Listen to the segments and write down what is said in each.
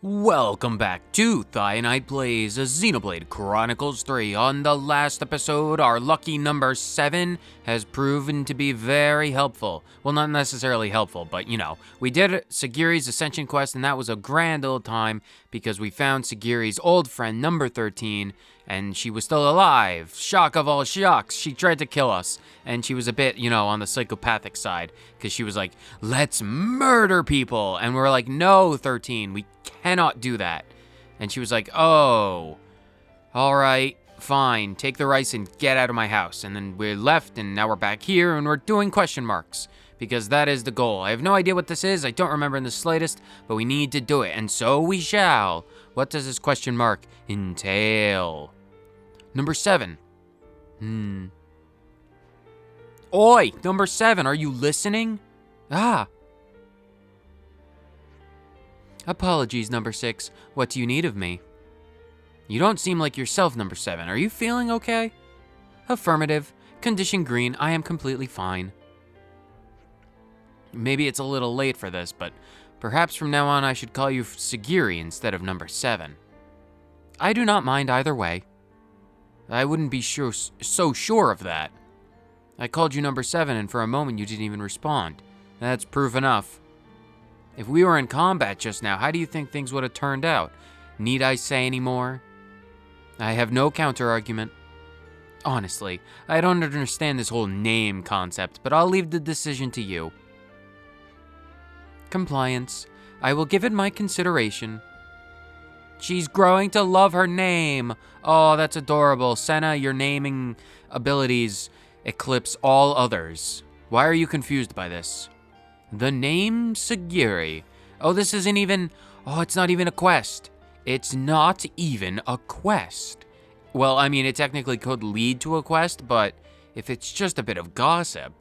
Welcome back to Thionite Plays Xenoblade Chronicles 3. On the last episode, our lucky number 7 has proven to be very helpful. Well, not necessarily helpful, but you know, we did Sagiri's Ascension quest, and that was a grand old time because we found Sagiri's old friend, number 13, and she was still alive. Shock of all shocks, she tried to kill us, and she was a bit, on the psychopathic side, because she was like, let's murder people, and we're like, no, 13, we cannot do that. And she was like, oh, all right, fine, take the rice and get out of my house. And then we left, and now we're back here, and we're doing question marks, because that is the goal. I have no idea what this is, I don't remember in the slightest, but we need to do it, and so we shall. What does this question mark entail? Number 7. Oi, number 7, are you listening? Ah. Apologies, number 6. What do you need of me? You don't seem like yourself, number 7. Are you feeling okay? Affirmative. Condition green. I am completely fine. Maybe it's a little late for this, but perhaps from now on I should call you Sagiri instead of number 7. I do not mind either way. I wouldn't be so sure of that. I called you number 7 and for a moment you didn't even respond. That's proof enough. If we were in combat just now, how do you think things would have turned out? Need I say any more? I have no counter-argument. Honestly, I don't understand this whole name concept, but I'll leave the decision to you. Compliance. I will give it my consideration. She's growing to love her name. Oh, that's adorable. Sena, your naming abilities eclipse all others. Why are you confused by this? The name Sagiri. Oh, this isn't even... Oh, it's not even a quest. It's not even a quest. Well, I mean, it technically could lead to a quest, but if it's just a bit of gossip...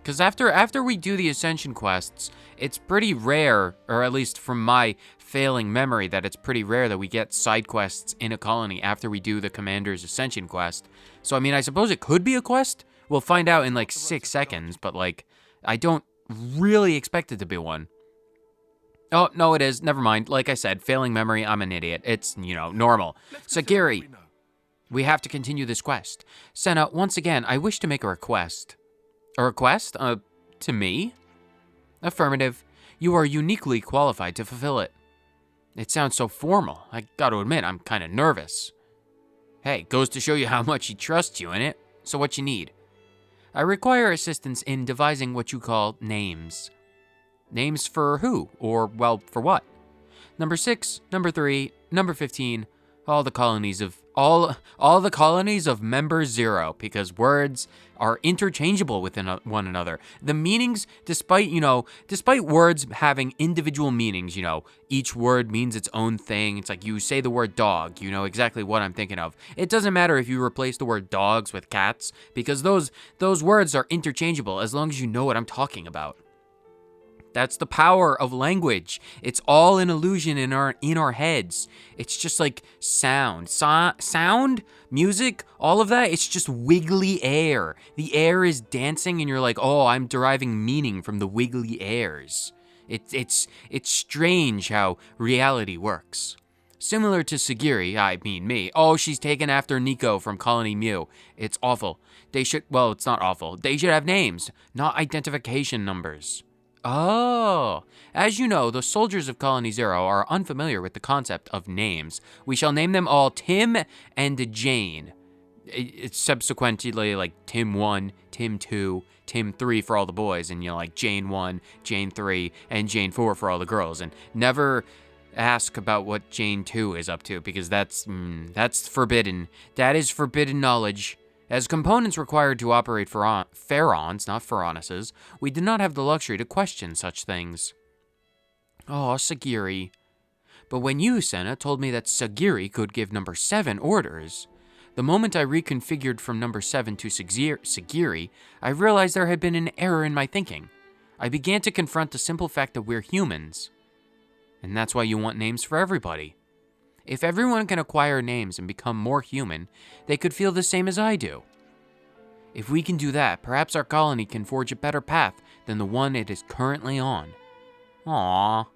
Because after we do the Ascension quests, it's pretty rare, or at least from my failing memory, that it's pretty rare that we get side quests in a colony after we do the Commander's Ascension quest. So, I mean, I suppose it could be a quest. We'll find out in like 6 seconds, but like, I don't really expect it to be one. Oh, no, it is. Never mind. Like I said, failing memory, I'm an idiot. It's, normal. Sagiri, we have to continue this quest. Sena, once again, I wish to make a request. A request? To me? Affirmative. You are uniquely qualified to fulfill it. It sounds so formal. I gotta admit, I'm kinda nervous. Hey, goes to show you how much he trusts you in it. So what you need? I require assistance in devising what you call names. Names for who? Or, well, for what? Number 6, number 3, number 15, all the colonies of member 0, because words are interchangeable within one another. The meanings, despite words having individual meanings, each word means its own thing. It's like you say the word dog, you know exactly what I'm thinking of. It doesn't matter if you replace the word dogs with cats, because those words are interchangeable as long as you know what I'm talking about. That's the power of language. It's all an illusion in our heads. It's just like sound, music, all of that. It's just wiggly air. The air is dancing, and you're like, oh, I'm deriving meaning from the wiggly airs. It's strange how reality works. Similar to Sagiri, I mean me. Oh, she's taken after Nico from Colony Mu. It's awful. It's not awful. They should have names, not identification numbers. Oh, as you know, the soldiers of Colony 0 are unfamiliar with the concept of names. We shall name them all Tim and Jane. It's subsequently like Tim 1, Tim 2, Tim 3 for all the boys, and like Jane 1, Jane 3, and Jane 4 for all the girls. And never ask about what Jane 2 is up to, because that's forbidden. That is forbidden knowledge. As components required to operate Pharaons, not Pharaonesses, we did not have the luxury to question such things. Oh, Sagiri. But when you, Sena, told me that Sagiri could give number 7 orders, the moment I reconfigured from number 7 to Sagiri, I realized there had been an error in my thinking. I began to confront the simple fact that we're humans. And that's why you want names for everybody. If everyone can acquire names and become more human, they could feel the same as I do. If we can do that, perhaps our colony can forge a better path than the one it is currently on. Aww.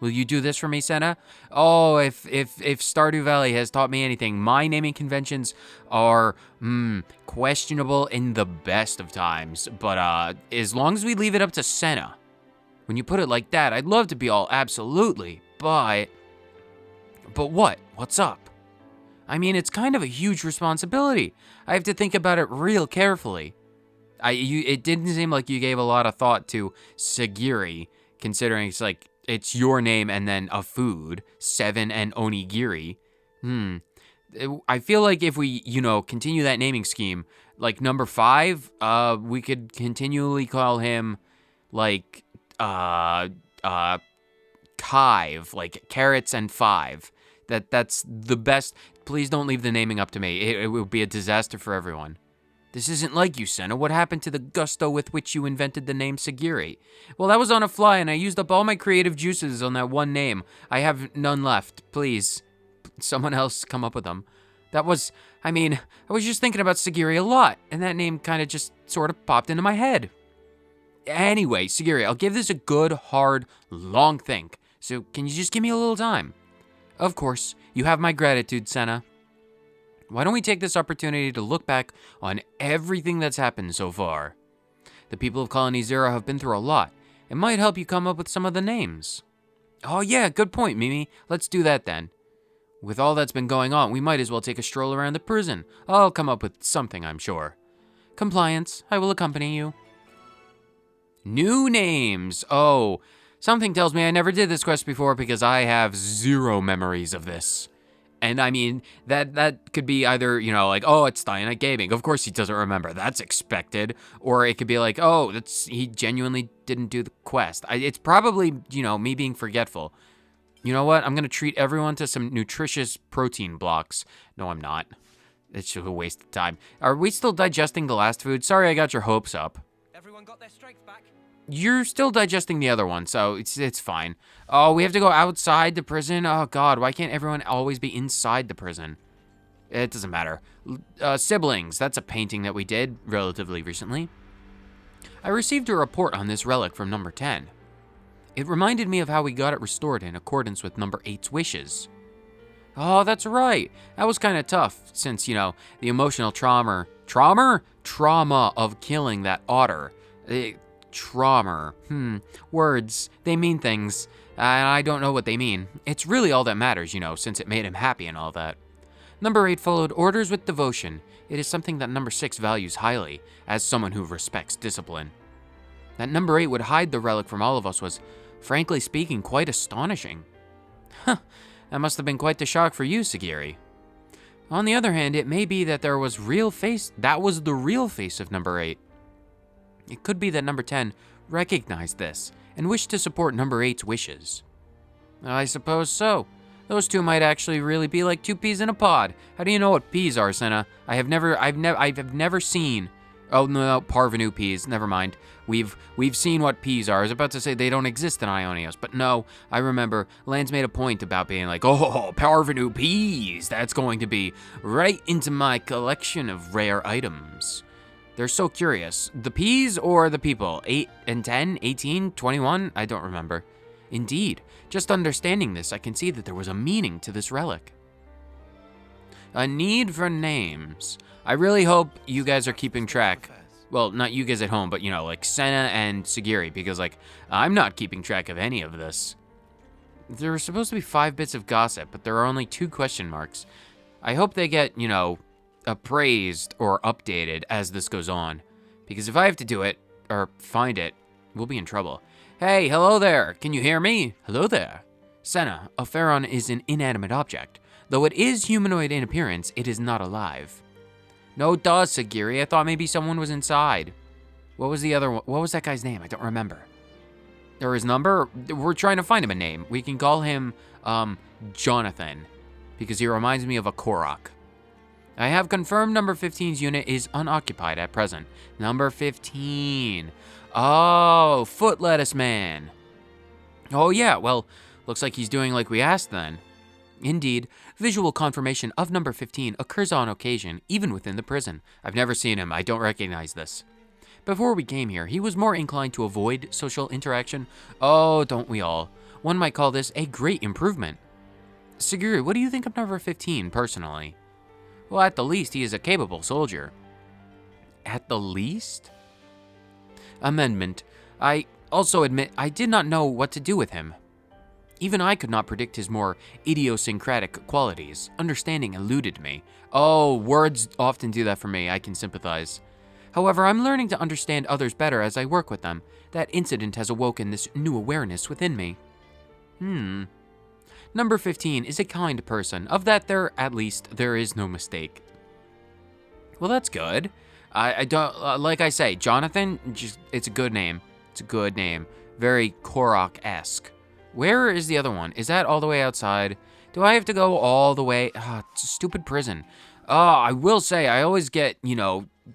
Will you do this for me, Sena? Oh, if Stardew Valley has taught me anything, my naming conventions are questionable in the best of times. But as long as we leave it up to Sena, when you put it like that, I'd love to be all absolutely, but what? What's up? I mean, it's kind of a huge responsibility. I have to think about it real carefully. It didn't seem like you gave a lot of thought to Sagiri, considering it's your name and then a food, 7 and onigiri. I feel like if we, continue that naming scheme, like number 5, we could continually call him Kive, like carrots and 5. That's the best. Please don't leave the naming up to me. It would be a disaster for everyone. This isn't like you, Sena. What happened to the gusto with which you invented the name Sagiri? Well, that was on a fly, and I used up all my creative juices on that one name. I have none left. Please, someone else come up with them. I was just thinking about Sagiri a lot, and that name kind of just sort of popped into my head. Anyway, Sagiri, I'll give this a good, hard, long think. So can you just give me a little time? Of course. You have my gratitude, Sena. Why don't we take this opportunity to look back on everything that's happened so far? The people of Colony Zero have been through a lot. It might help you come up with some of the names. Oh yeah, good point, Mimi. Let's do that then. With all that's been going on, we might as well take a stroll around the prison. I'll come up with something, I'm sure. Compliance, I will accompany you. New names. Oh, something tells me I never did this quest before because I have 0 memories of this. And I mean, that could be either, it's Diana Gaming. Of course he doesn't remember. That's expected. Or it could be like, he genuinely didn't do the quest. It's probably, me being forgetful. You know what? I'm going to treat everyone to some nutritious protein blocks. No, I'm not. It's just a waste of time. Are we still digesting the last food? Sorry I got your hopes up. Everyone got their strength back? You're still digesting the other one, so it's fine. Oh, we have to go outside the prison? Oh, God, why can't everyone always be inside the prison? It doesn't matter. Siblings, that's a painting that we did relatively recently. I received a report on this relic from number 10. It reminded me of how we got it restored in accordance with number 8's wishes. Oh, that's right. That was kind of tough since, the emotional trauma of killing that otter. Trauma. Words. They mean things. And I don't know what they mean. It's really all that matters, since it made him happy and all that. Number 8 followed orders with devotion. It is something that number 6 values highly, as someone who respects discipline. That number 8 would hide the relic from all of us was, frankly speaking, quite astonishing. That must have been quite the shock for you, Sagiri. On the other hand, it may be that that was the real face of number 8. It could be that number 10 recognized this and wished to support number 8's wishes. I suppose so. Those two might actually really be like 2 peas in a pod. How do you know what peas are, Sena? I've never seen. Oh no, parvenu peas. Never mind. We've seen what peas are. I was about to say they don't exist in Ionios, but no. I remember Lance made a point about being like, oh, parvenu peas. That's going to be right into my collection of rare items. They're so curious. The peas or the people? 8 and 10, 18, 21? I don't remember. Indeed, just understanding this, I can see that there was a meaning to this relic. A need for names. I really hope you guys are keeping track. Well, not you guys at home, but like Sena and Sagiri, because I'm not keeping track of any of this. There were supposed to be 5 bits of gossip, but there are only 2 question marks. I hope they get, appraised or updated as this goes on, because if I have to do it or find it, we'll be in trouble. Hey, hello there. Can you hear me? Hello there. Sena, a pharaon is an inanimate object. Though it is humanoid in appearance, it is not alive. No, duh, Sagiri. I thought maybe someone was inside. What was the other one? What was that guy's name? I don't remember. Or his number? We're trying to find him a name. We can call him, Jonathan, because he reminds me of a Korok. I have confirmed number 15's unit is unoccupied at present. Number 15. Oh, Foot Lettuce Man. Oh yeah, well, looks like he's doing like we asked then. Indeed, visual confirmation of number 15 occurs on occasion, even within the prison. I've never seen him, I don't recognize this. Before we came here, he was more inclined to avoid social interaction. Oh, don't we all? One might call this a great improvement. Siguri, what do you think of number 15, personally? Well, at the least, he is a capable soldier. At the least? Amendment. I also admit I did not know what to do with him. Even I could not predict his more idiosyncratic qualities. Understanding eluded me. Oh, words often do that for me. I can sympathize. However, I'm learning to understand others better as I work with them. That incident has awoken this new awareness within me. Number 15 is a kind person. Of that at least, there is no mistake. Well, that's good. I don't, like I say, Jonathan, it's a good name. It's a good name. Very Korok-esque. Where is the other one? Is that all the way outside? Do I have to go all the way? It's a stupid prison. I will say, I always get,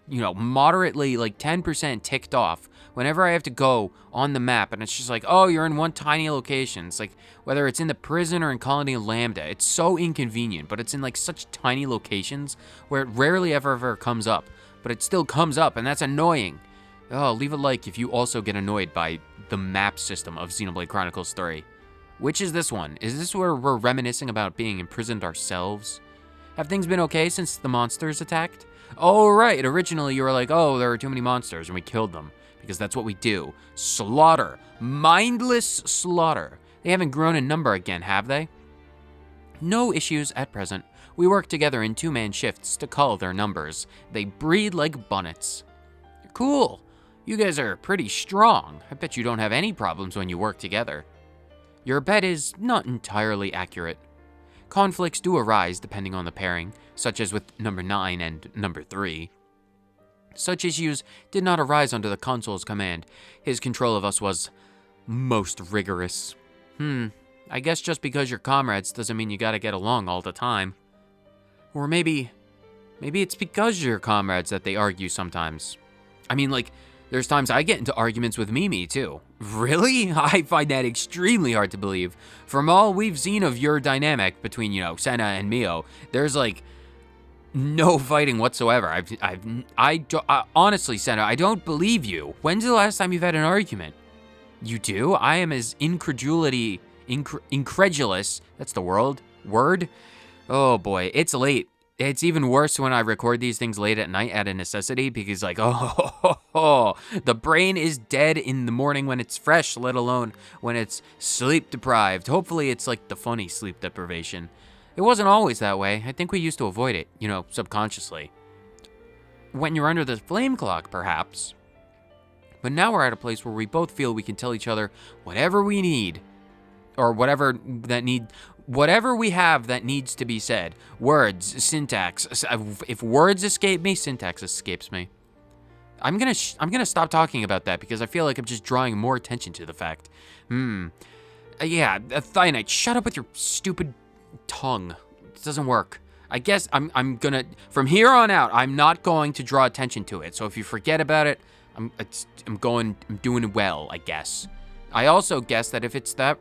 moderately, like 10% ticked off whenever I have to go on the map, and it's just like, oh, you're in one tiny location. It's like, whether it's in the prison or in Colony Lambda, it's so inconvenient, but it's in like such tiny locations where it rarely ever comes up, but it still comes up, and that's annoying. Oh, leave a like if you also get annoyed by the map system of Xenoblade Chronicles 3. Which is this one? Is this where we're reminiscing about being imprisoned ourselves? Have things been okay since the monsters attacked? Oh, right. Originally, you were like, oh, there are too many monsters, and we killed them. Because that's what we do. Slaughter. Mindless slaughter. They haven't grown in number again, have they? No issues at present. We work together in two-man shifts to cull their numbers. They breed like bunnets. Cool. You guys are pretty strong. I bet you don't have any problems when you work together. Your bet is not entirely accurate. Conflicts do arise depending on the pairing, such as with number 9 and number 3. Such issues did not arise under the consul's command. His control of us was most rigorous. I guess just because you're comrades doesn't mean you gotta get along all the time. Or maybe it's because you're comrades that they argue sometimes. I mean, like, there's times I get into arguments with Mimi, too. Really? I find that extremely hard to believe. From all we've seen of your dynamic between, Sena and Mio, there's, like, no fighting whatsoever. Honestly, Sena, I don't believe you. When's the last time you've had an argument? You do? I am as incredulous, that's the word? Oh boy, it's late. It's even worse when I record these things late at night out of necessity because, like, the brain is dead in the morning when it's fresh, let alone when it's sleep deprived. Hopefully it's like the funny sleep deprivation. It wasn't always that way. I think we used to avoid it, subconsciously. When you're under the flame clock, perhaps. But now we're at a place where we both feel we can tell each other whatever we need, or whatever we have that needs to be said. Words, syntax. If words escape me, syntax escapes me. I'm gonna stop talking about that because I feel like I'm just drawing more attention to the fact. Yeah, Thionite, shut up with your stupid tongue. It doesn't work. I guess I'm gonna, from here on out, I'm not going to draw attention to it. So if you forget about it, I'm doing well, I guess. I also guess that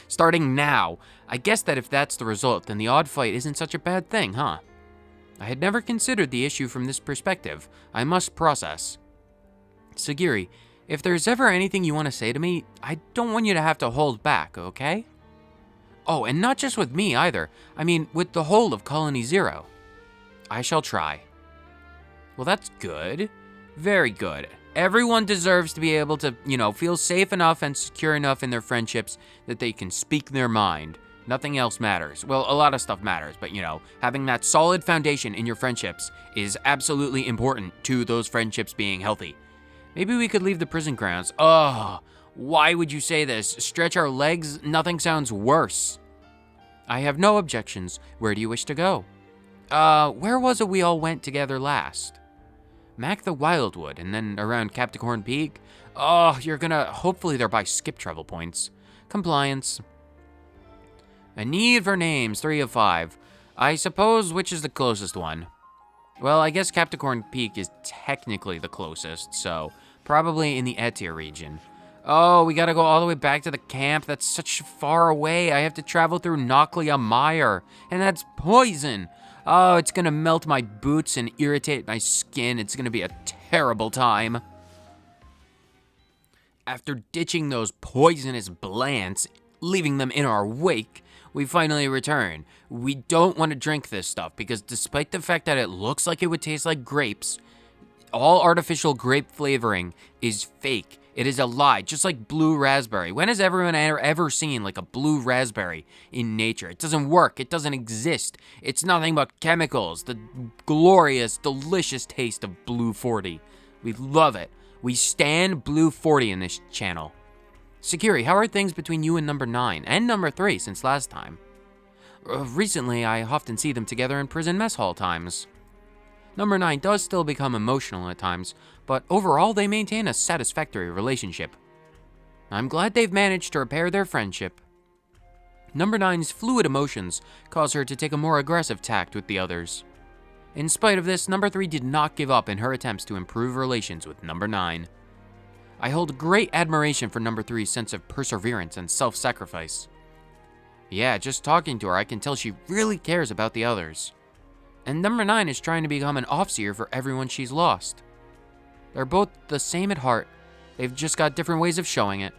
starting now, I guess that if that's the result, then the odd fight isn't such a bad thing, huh? I had never considered the issue from this perspective. I must process. Sagiri, if there's ever anything you want to say to me, I don't want you to have to hold back, okay? Oh, and not just with me either. I mean, with the whole of Colony Zero. I shall try. Well, that's good. Very good. Everyone deserves to be able to, feel safe enough and secure enough in their friendships that they can speak their mind. Nothing else matters. Well, a lot of stuff matters, but, having that solid foundation in your friendships is absolutely important to those friendships being healthy. Maybe we could leave the prison grounds. Why would you say this? Stretch our legs? Nothing sounds worse. I have no objections. Where do you wish to go? Where was it we all went together last? Mac the Wildwood, and then around Capricorn Peak? Hopefully they're by skip travel points. Compliance. A need for names, 3 of 5. I suppose which is the closest one? Well, I guess Capricorn Peak is technically the closest, so probably in the Etir region. Oh, we gotta go all the way back to the camp. That's such far away. I have to travel through Noclia Mire, and that's poison. Oh, it's gonna melt my boots and irritate my skin. It's gonna be a terrible time. After ditching those poisonous blants, leaving them in our wake, we finally return. We don't want to drink this stuff because despite the fact that it looks like it would taste like grapes, all artificial grape flavoring is fake. It is a lie, just like blue raspberry. When has everyone ever seen like a blue raspberry in nature? It doesn't work. It doesn't exist. It's nothing but chemicals. The glorious, delicious taste of Blue 40. We love it. We stand Blue 40 in this channel. Sakiri, how are things between you and number 9 and number 3 since last time? Recently, I often see them together in prison mess hall times. Number 9 does still become emotional at times, but overall they maintain a satisfactory relationship. I'm glad they've managed to repair their friendship. Number 9's fluid emotions cause her to take a more aggressive tact with the others. In spite of this, number 3 did not give up in her attempts to improve relations with number 9. I hold great admiration for number 3's sense of perseverance and self-sacrifice. Yeah, just talking to her, I can tell she really cares about the others. And number 9 is trying to become an overseer for everyone she's lost. They're both the same at heart. They've just got different ways of showing it.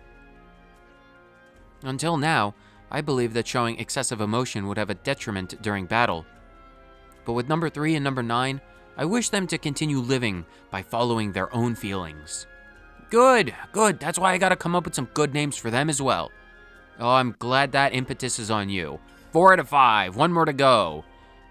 Until now, I believe that showing excessive emotion would have a detriment during battle. But with number 3 and number 9, I wish them to continue living by following their own feelings. Good, good. That's why I gotta come up with some good names for them as well. Oh, I'm glad that impetus is on you. 4 out of 5, one more to go.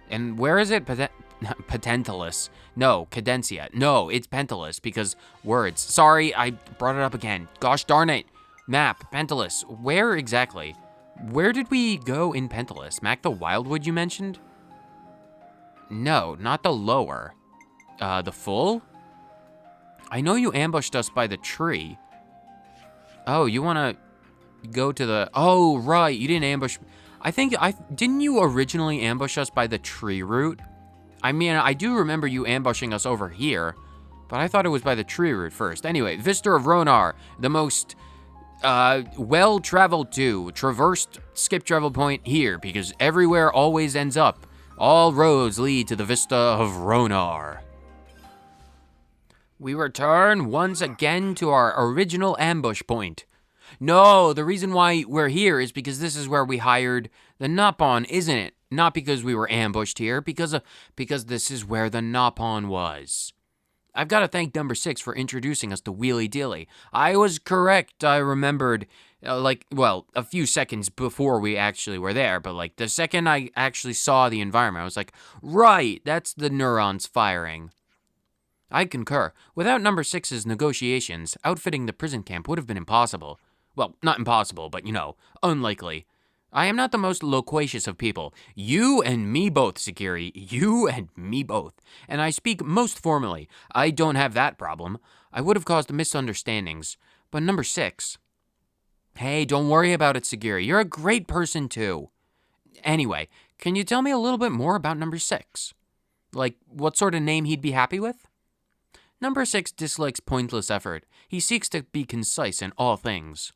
And where is it? Pentalus. No, cadencia. No, it's Pentalus because words. Sorry, I brought it up again. Gosh darn it. Map, Pentalus. Where exactly? Where did we go in Pentalus? Mac the Wildwood you mentioned? No, not the lower. The full? I know you ambushed us by the tree. Oh, you wanna go to the... Oh, right, you didn't ambush... Didn't you originally ambush us by the tree route? I mean, I do remember you ambushing us over here, but I thought it was by the tree route first. Anyway, Vista of Ronar, the most well-traveled to, traversed skip travel point here, because everywhere always ends up. All roads lead to the Vista of Ronar. We return once again to our original ambush point. No, the reason why we're here is because this is where we hired the Nopon, isn't it? Not because we were ambushed here, because this is where the Nopon was. I've got to thank number 6 for introducing us to Wheelie Dilly. I was correct. I remembered, a few seconds before we actually were there, but the second I actually saw the environment, I was like, right, that's the neurons firing. I concur. Without number 6's negotiations, outfitting the prison camp would have been impossible. Well, not impossible, but, unlikely. I am not the most loquacious of people. You and me both, Sakiri. You and me both. And I speak most formally. I don't have that problem. I would have caused misunderstandings. But number 6... Hey, don't worry about it, Sakiri. You're a great person, too. Anyway, can you tell me a little bit more about number 6? What sort of name he'd be happy with? Number 6 dislikes pointless effort. He seeks to be concise in all things.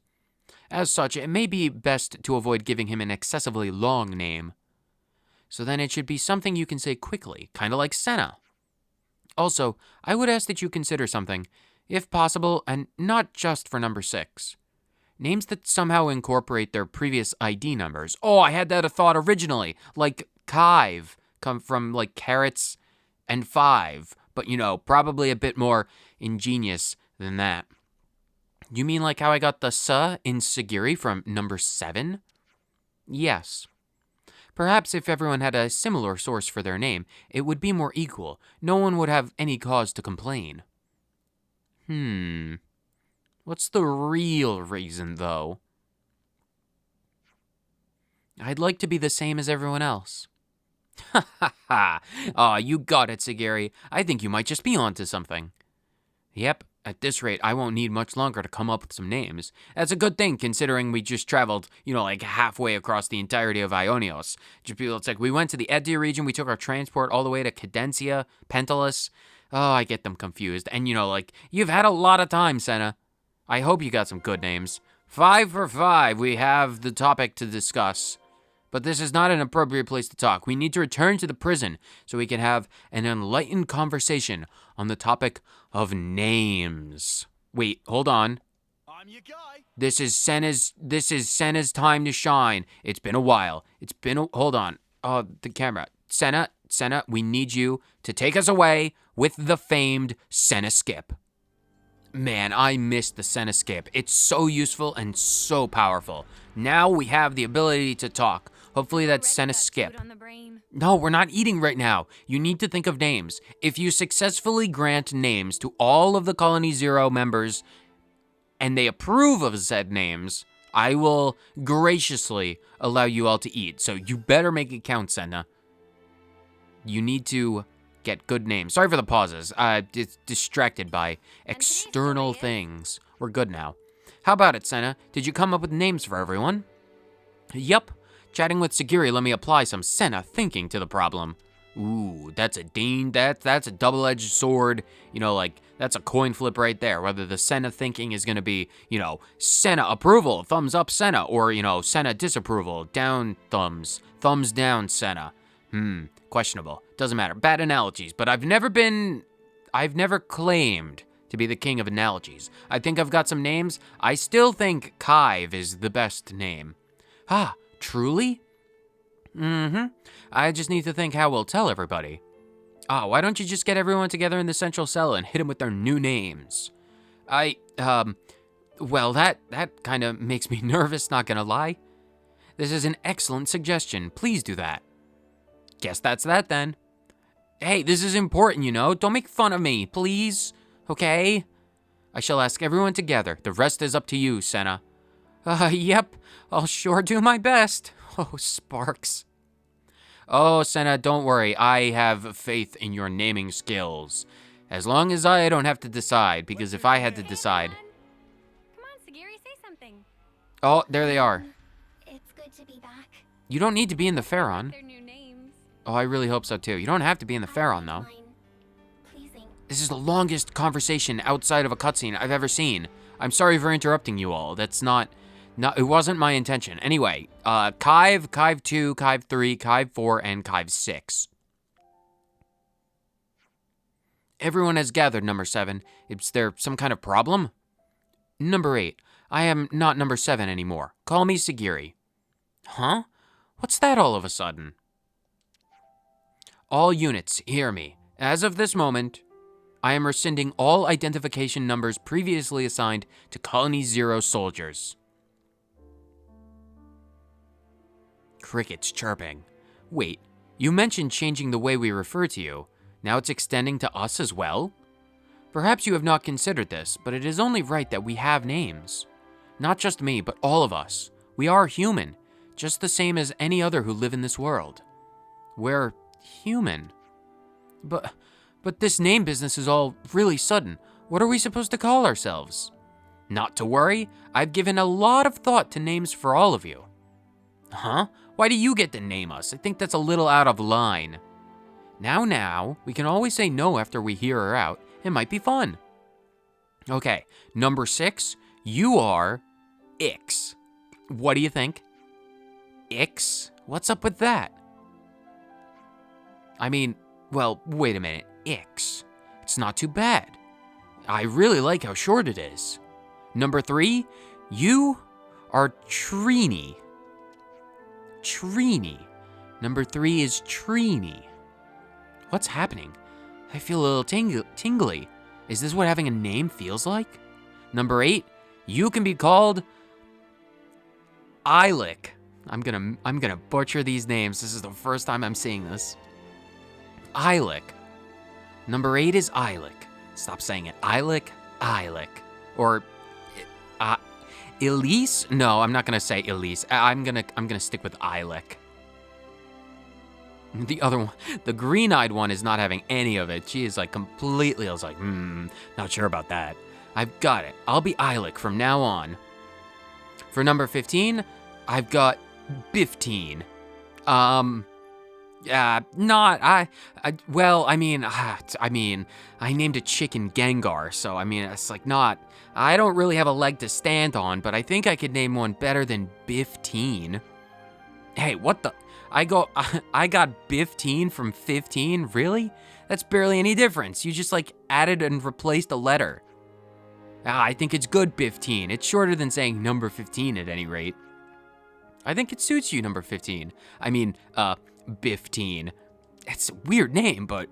As such, it may be best to avoid giving him an excessively long name. So then it should be something you can say quickly, kind of like Sena. Also, I would ask that you consider something, if possible, and not just for number 6. Names that somehow incorporate their previous ID numbers. Oh, I had that a thought originally, like Kive, come from carrots and 5, but probably a bit more ingenious than that. You mean like how I got the sa in Sagiri from number 7? Yes. Perhaps if everyone had a similar source for their name, it would be more equal. No one would have any cause to complain. What's the real reason, though? I'd like to be the same as everyone else. Ha ha ha! Aw, you got it, Sagiri. I think you might just be onto something. Yep, at this rate, I won't need much longer to come up with some names. That's a good thing, considering we just traveled, halfway across the entirety of Ionios. It's like we went to the Edia region, we took our transport all the way to Cadencia, Pentalus. Oh, I get them confused. And, you've had a lot of time, Sena. I hope you got some good names. 5 for 5, we have the topic to discuss. But this is not an appropriate place to talk. We need to return to the prison so we can have an enlightened conversation on the topic of names. Wait, hold on. I'm your guy. This is Sena's time to shine. It's been a while. Hold on. Oh, the camera. Sena, we need you to take us away with the famed Sena skip. Man, I missed the Sena skip. It's so useful and so powerful. Now we have the ability to talk. Hopefully that's Sena skip. No, we're not eating right now. You need to think of names. If you successfully grant names to all of the Colony Zero members and they approve of said names, I will graciously allow you all to eat. So you better make it count, Sena. You need to get good names. Sorry for the pauses. Distracted by external things. We're good now. How about it, Sena? Did you come up with names for everyone? Yup. Chatting with Sagiri let me apply some Sena thinking to the problem. Ooh, that's a that's a double-edged sword. You know, like, that's a coin flip right there. Whether the Sena thinking is going to be, you know, Sena approval, thumbs up Sena, or, you know, Sena disapproval, down thumbs down Sena. Questionable. Doesn't matter. Bad analogies, but I've never claimed to be the king of analogies. I think I've got some names. I still think Kive is the best name. Ah, truly? I just need to think how we'll tell everybody. Why don't you just get everyone together in the central cell and hit them with their new names? Well, that kind of makes me nervous, not gonna lie. This is an excellent suggestion. Please do that. Guess that's that then. Hey, this is important, you know? Don't make fun of me, please. Okay? I shall ask everyone together. The rest is up to you, Sena. Yep. I'll sure do my best. Oh, Sparks. Oh, Sena, don't worry. I have faith in your naming skills. As long as I don't have to decide, because if I had to decide... Come on, Sagiri, say something. Oh, there they are. It's good to be back. You don't need to be in the Pharaon. Their new names. Oh, I really hope so, too. You don't have to be in the Pharaon, though. This is the longest conversation outside of a cutscene I've ever seen. I'm sorry for interrupting you all. That's not... it wasn't my intention. Anyway, Kive, Kive 2, Kive 3, Kive 4, and Kive 6. Everyone has gathered, number 7. Is there some kind of problem? Number 8. I am not number 7 anymore. Call me Sagiri. Huh? What's that all of a sudden? All units, hear me. As of this moment, I am rescinding all identification numbers previously assigned to Colony Zero soldiers. Crickets chirping. Wait, you mentioned changing the way we refer to you. Now it's extending to us as well? Perhaps you have not considered this, but it is only right that we have names. Not just me, but all of us. We are human, just the same as any other who live in this world. We're human. But this name business is all really sudden. What are we supposed to call ourselves? Not to worry, I've given a lot of thought to names for all of you. Huh? Why do you get to name us? I think that's a little out of line. Now, we can always say no after we hear her out. It might be fun. Okay, number 6, you are Ix. What do you think? Ix? What's up with that? I mean, well, wait a minute. Ix. It's not too bad. I really like how short it is. Number 3, you are Trini. Trini. Number 3 is Trini. What's happening? I feel a little tingly. Is this what having a name feels like? Number 8, you can be called Ilik. I'm gonna butcher these names. This is the first time I'm seeing this. Ilik. Number 8 is Ilik. Stop saying it. Ilik. Or Elise? No, I'm not gonna say Elise. I'm gonna stick with Ilik. The other one, the green-eyed one, is not having any of it. She is like completely, I was like, not sure about that. I've got it. I'll be Ilik from now on. For number 15, I've got Biftine. I named a chicken Gengar, so I mean, it's like not, I don't really have a leg to stand on, but I think I could name one better than Biftine. Hey, what the? I got Biftine from 15? Really? That's barely any difference. You just like added and replaced a letter. I think it's good, 15. It's shorter than saying number 15 at any rate. I think it suits you, number 15. I mean, 15. It's a weird name, but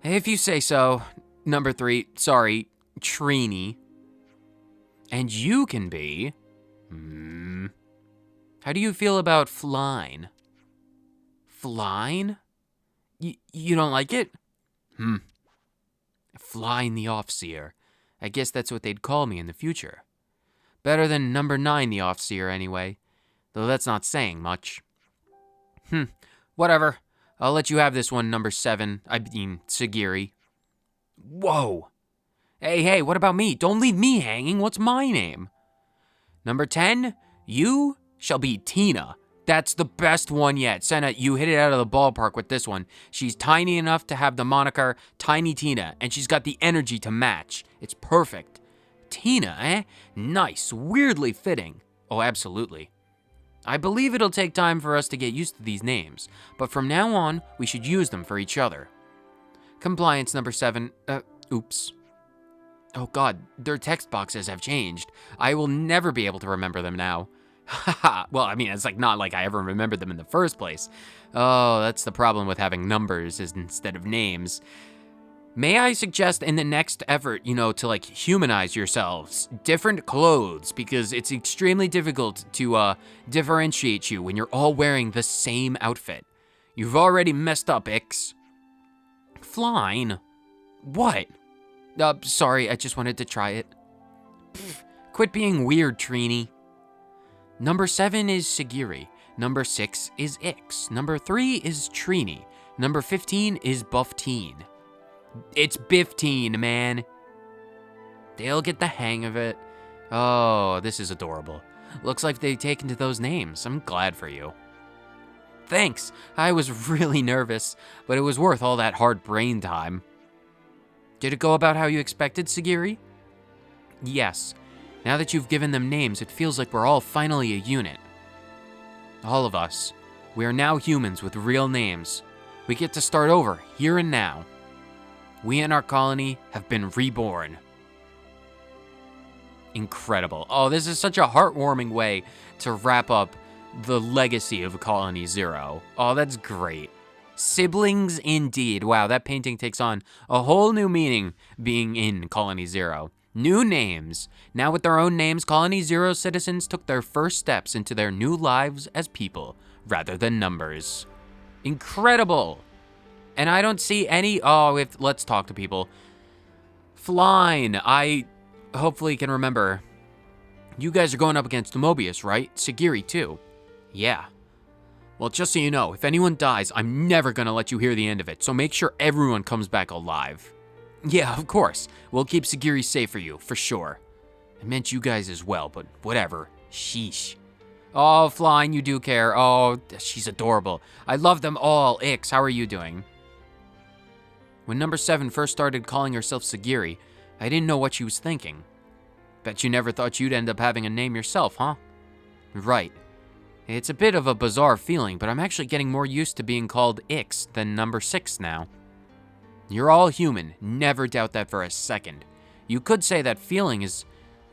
if you say so. Number 3, sorry, Trini. And you can be... How do you feel about Flyne? Flyne? You don't like it? Flyne the Offseer. I guess that's what they'd call me in the future. Better than number 9 the Offseer, anyway. Though that's not saying much. Whatever. I'll let you have this one, number 7. I mean, Sagiri. Whoa. Hey, what about me? Don't leave me hanging. What's my name? Number 10, you shall be Tina. That's the best one yet. Sena, you hit it out of the ballpark with this one. She's tiny enough to have the moniker Tiny Tina, and she's got the energy to match. It's perfect. Tina, eh? Nice. Weirdly fitting. Oh, absolutely. I believe it'll take time for us to get used to these names, but from now on, we should use them for each other. Compliance number 7. Oops. Oh god, their text boxes have changed. I will never be able to remember them now. Haha, well, I mean, it's not like I ever remembered them in the first place. Oh, that's the problem with having numbers instead of names. May I suggest in the next effort, to humanize yourselves, different clothes, because it's extremely difficult to differentiate you when you're all wearing the same outfit. You've already messed up, Ix. Flyne. What? Sorry, I just wanted to try it. Quit being weird, Trini. Number 7 is Sagiri. Number 6 is Ix. Number 3 is Trini. Number 15 is Buffteen. It's Biffteen, man. They'll get the hang of it. Oh, this is adorable. Looks like they've taken to those names. I'm glad for you. Thanks. I was really nervous, but it was worth all that hard brain time. Did it go about how you expected, Sagiri? Yes. Now that you've given them names, it feels like we're all finally a unit. All of us. We are now humans with real names. We get to start over, here and now. We and our colony have been reborn. Incredible. Oh, this is such a heartwarming way to wrap up the legacy of Colony Zero. Oh, that's great. Siblings indeed. Wow, that painting takes on a whole new meaning being in Colony Zero. New names. Now with their own names, Colony Zero citizens took their first steps into their new lives as people, rather than numbers. Incredible. And I don't see any... let's talk to people. Flyne, I hopefully can remember. You guys are going up against Moebius, right? Sagiri, too. Yeah. Well, just so you know, if anyone dies, I'm never gonna let you hear the end of it, so make sure everyone comes back alive. Yeah, of course. We'll keep Sagiri safe for you, for sure. I meant you guys as well, but whatever. Sheesh. Oh, Flyne, you do care. Oh, she's adorable. I love them all. Ix, how are you doing? When number 7 first started calling herself Sagiri, I didn't know what she was thinking. Bet you never thought you'd end up having a name yourself, huh? Right. It's a bit of a bizarre feeling, but I'm actually getting more used to being called Ix than number 6 now. You're all human, never doubt that for a second. You could say that feeling is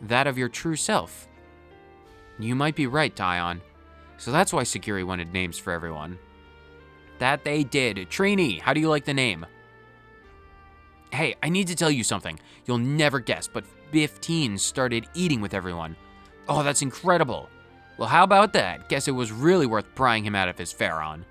that of your true self. You might be right, Tyon. So that's why Sagiri wanted names for everyone. That they did. Trini, how do you like the name? Hey, I need to tell you something. You'll never guess, but 15 started eating with everyone. Oh, that's incredible. Well, how about that? Guess it was really worth prying him out of his Pharaon.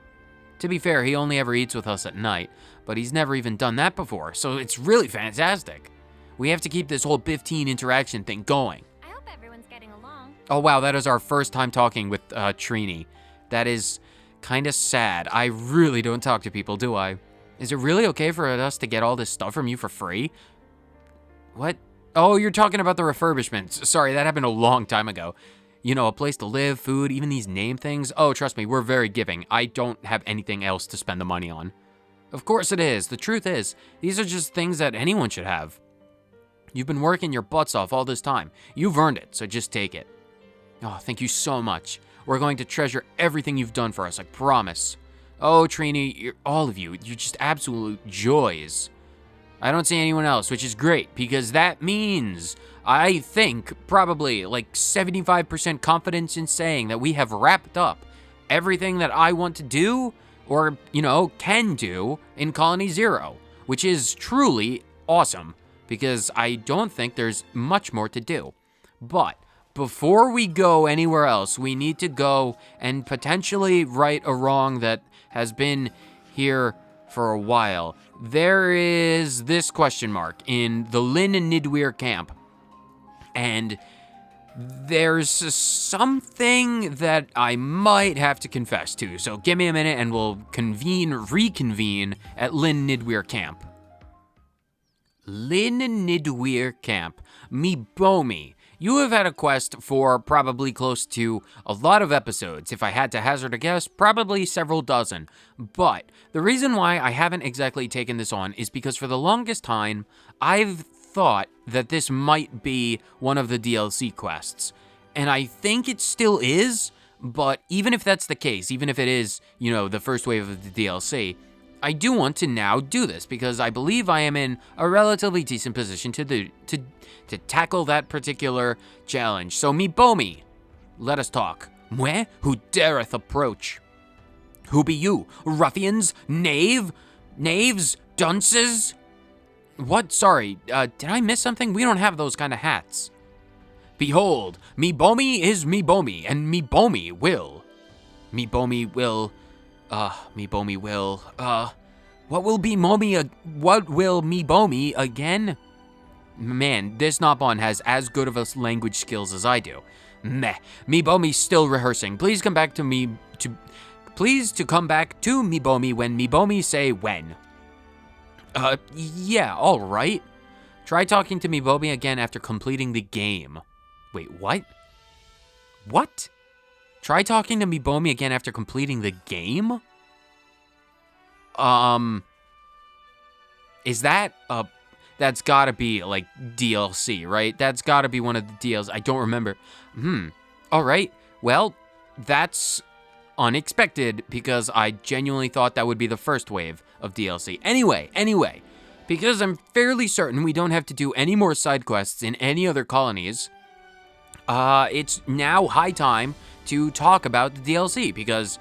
To be fair, he only ever eats with us at night, but he's never even done that before, so it's really fantastic. We have to keep this whole 15 interaction thing going. I hope everyone's getting along. Oh wow, that is our first time talking with Trini. That is kind of sad. I really don't talk to people, do I? Is it really okay for us to get all this stuff from you for free? What? Oh, you're talking about the refurbishments. Sorry, that happened a long time ago. You know, a place to live, food, even these name things. Oh, trust me, we're very giving. I don't have anything else to spend the money on. Of course it is. The truth is, these are just things that anyone should have. You've been working your butts off all this time. You've earned it, so just take it. Oh, thank you so much. We're going to treasure everything you've done for us, I promise. Oh, Trini, all of you, you're just absolute joys. I don't see anyone else, which is great, because that means I think probably like 75% confidence in saying that we have wrapped up everything that I want to do or, can do in Colony Zero, which is truly awesome, because I don't think there's much more to do. But before we go anywhere else, we need to go and potentially right a wrong that has been here for a while. There is this question mark in the Lynn and Nidweir camp, and there's something that I might have to confess to. So give me a minute and we'll reconvene at Lynn Nidweir camp. Lynn Nidweir camp. Mibomi. You have had a quest for probably close to a lot of episodes. If I had to hazard a guess, probably several dozen. But the reason why I haven't exactly taken this on is because for the longest time, I've thought that this might be one of the DLC quests. And I think it still is, but even if that's the case, even if it is, the first wave of the DLC, I do want to now do this because I believe I am in a relatively decent position to tackle that particular challenge. So Mibomi, let us talk. Mwe, who dareth approach? Who be you? Ruffians? Knaves? Dunces? What? Sorry, did I miss something? We don't have those kind of hats. Behold, Mibomi is Mibomi, and Mibomi will. What will Mibomi again? Man, this Nopon has as good of a language skills as I do. Meh, Mibomi's still rehearsing. Please come back to Mibomi when Mibomi say when. Yeah, alright. Try talking to Mibomi again after completing the game. Wait, what? What? Try talking to Mibomi again after completing the game? Is that, that's gotta be, like, DLC, right? That's gotta be one of the DLCs. I don't remember. Alright. Well, that's unexpected because I genuinely thought that would be the first wave of DLC. Anyway, because I'm fairly certain we don't have to do any more side quests in any other colonies, it's now high time to talk about the DLC because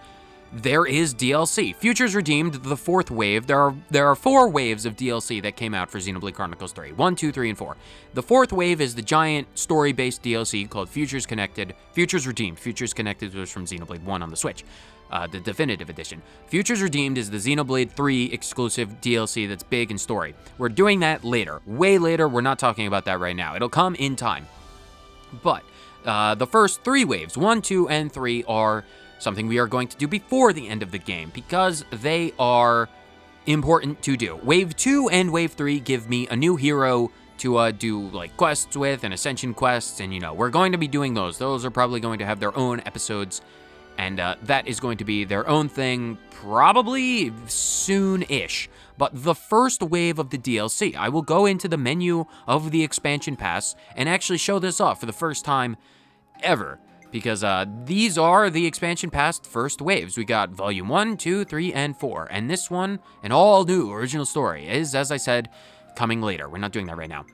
there is DLC. Futures Redeemed, the fourth wave. There are 4 waves of DLC that came out for Xenoblade Chronicles 3. 1, 2, 3, and 4. The fourth wave is the giant story-based DLC called Futures Connected. Futures Redeemed. Futures Connected was from Xenoblade 1 on the Switch, the definitive edition. Futures Redeemed is the Xenoblade 3 exclusive DLC that's big in story. We're doing that later. Way later. We're not talking about that right now. It'll come in time. But the first 3 waves, 1, 2, and 3, are something we are going to do before the end of the game because they are important to do. Wave 2 and Wave 3 give me a new hero to do like quests with and ascension quests, and we're going to be doing those. Those are probably going to have their own episodes, and that is going to be their own thing probably soon-ish. But the first wave of the DLC, I will go into the menu of the expansion pass and actually show this off for the first time ever. Because these are the expansion pass first waves. We got Volume 1, 2, 3, and 4. And this one, an all-new original story, is, as I said, coming later. We're not doing that right now.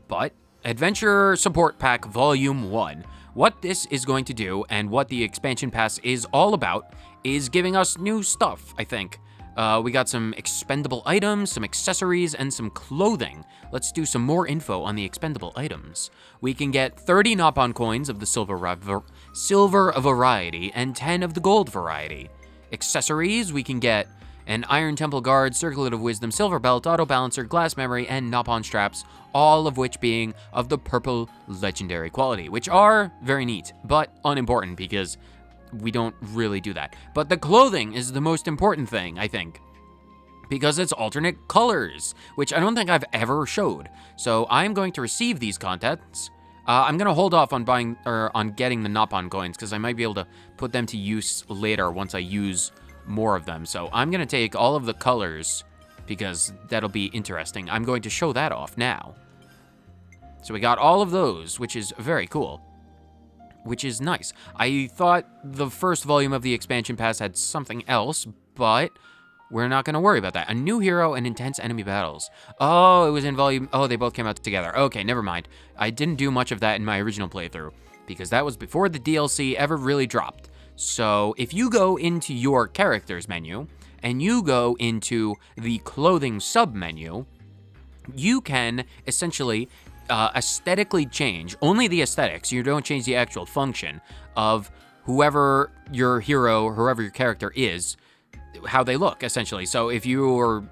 But Adventure Support Pack Volume 1. What this is going to do, and what the expansion pass is all about, is giving us new stuff, I think. We got some expendable items, some accessories, and some clothing. Let's do some more info on the expendable items. We can get 30 Nopon coins of the silver variety and 10 of the gold variety. Accessories, we can get an Iron Temple Guard, Circlet of Wisdom, Silver Belt, Auto Balancer, Glass Memory, and Nopon Straps, all of which being of the purple legendary quality, which are very neat, but unimportant because we don't really do that. But the clothing is the most important thing, I think, because it's alternate colors, which I don't think I've ever showed. So I'm going to receive these contents. I'm going to hold off on buying or on getting the Nopon coins because I might be able to put them to use later once I use more of them. So I'm going to take all of the colors because that'll be interesting. I'm going to show that off now. So we got all of those, which is very cool. Which is nice. I thought the first volume of the expansion pass had something else, but we're not going to worry about that. A new hero and intense enemy battles. Oh, it was in volume. Oh, they both came out together. Okay, never mind. I didn't do much of that in my original playthrough because that was before the DLC ever really dropped. So if you go into your characters menu and you go into the clothing sub-menu, you can essentially aesthetically change, only the aesthetics, you don't change the actual function of whoever your hero, whoever your character is, how they look, essentially. So if you